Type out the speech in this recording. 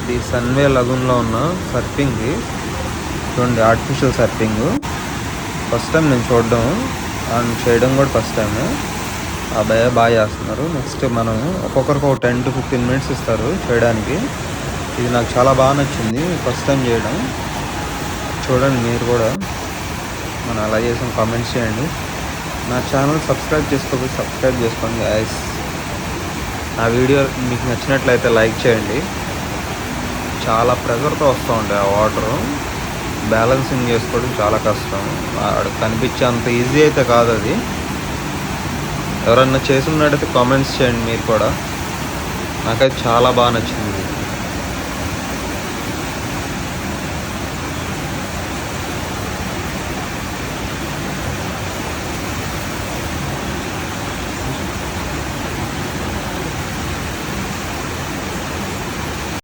ఇది సన్వే లగూన్లో ఉన్న సర్ఫింగ్ది చూడండి, ఆర్టిఫిషియల్ సర్ఫింగ్. ఫస్ట్ టైం నేను చూడడం అండ్ చేయడం కూడా ఫస్ట్ టైము. ఆ భయ బాగా చేస్తున్నారు. నెక్స్ట్ మనం ఒక్కొక్కరికి ఒక 10 to 15 minutes ఇస్తారు చేయడానికి. ఇది నాకు చాలా బాగా నచ్చింది ఫస్ట్ టైం చేయడం. చూడండి మీరు కూడా, మనం అలా చేసాం. కామెంట్స్ చేయండి. నా ఛానల్ సబ్స్క్రైబ్ చేసుకోకపోతే సబ్స్క్రైబ్ చేసుకోండి గైస్. నా వీడియో మీకు నచ్చినట్లయితే లైక్ చేయండి. చాలా ప్రెజర్తో వస్తూ ఉంటాయి ఆ వాటరు. బ్యాలెన్సింగ్ చేసుకోవడం చాలా కష్టం. కనిపించే అంత ఈజీ అయితే కాదు అది. ఎవరన్నా చేస్తున్నట్టయితే కామెంట్స్ చేయండి మీరు కూడా. నాకైతే చాలా బాగా నచ్చింది.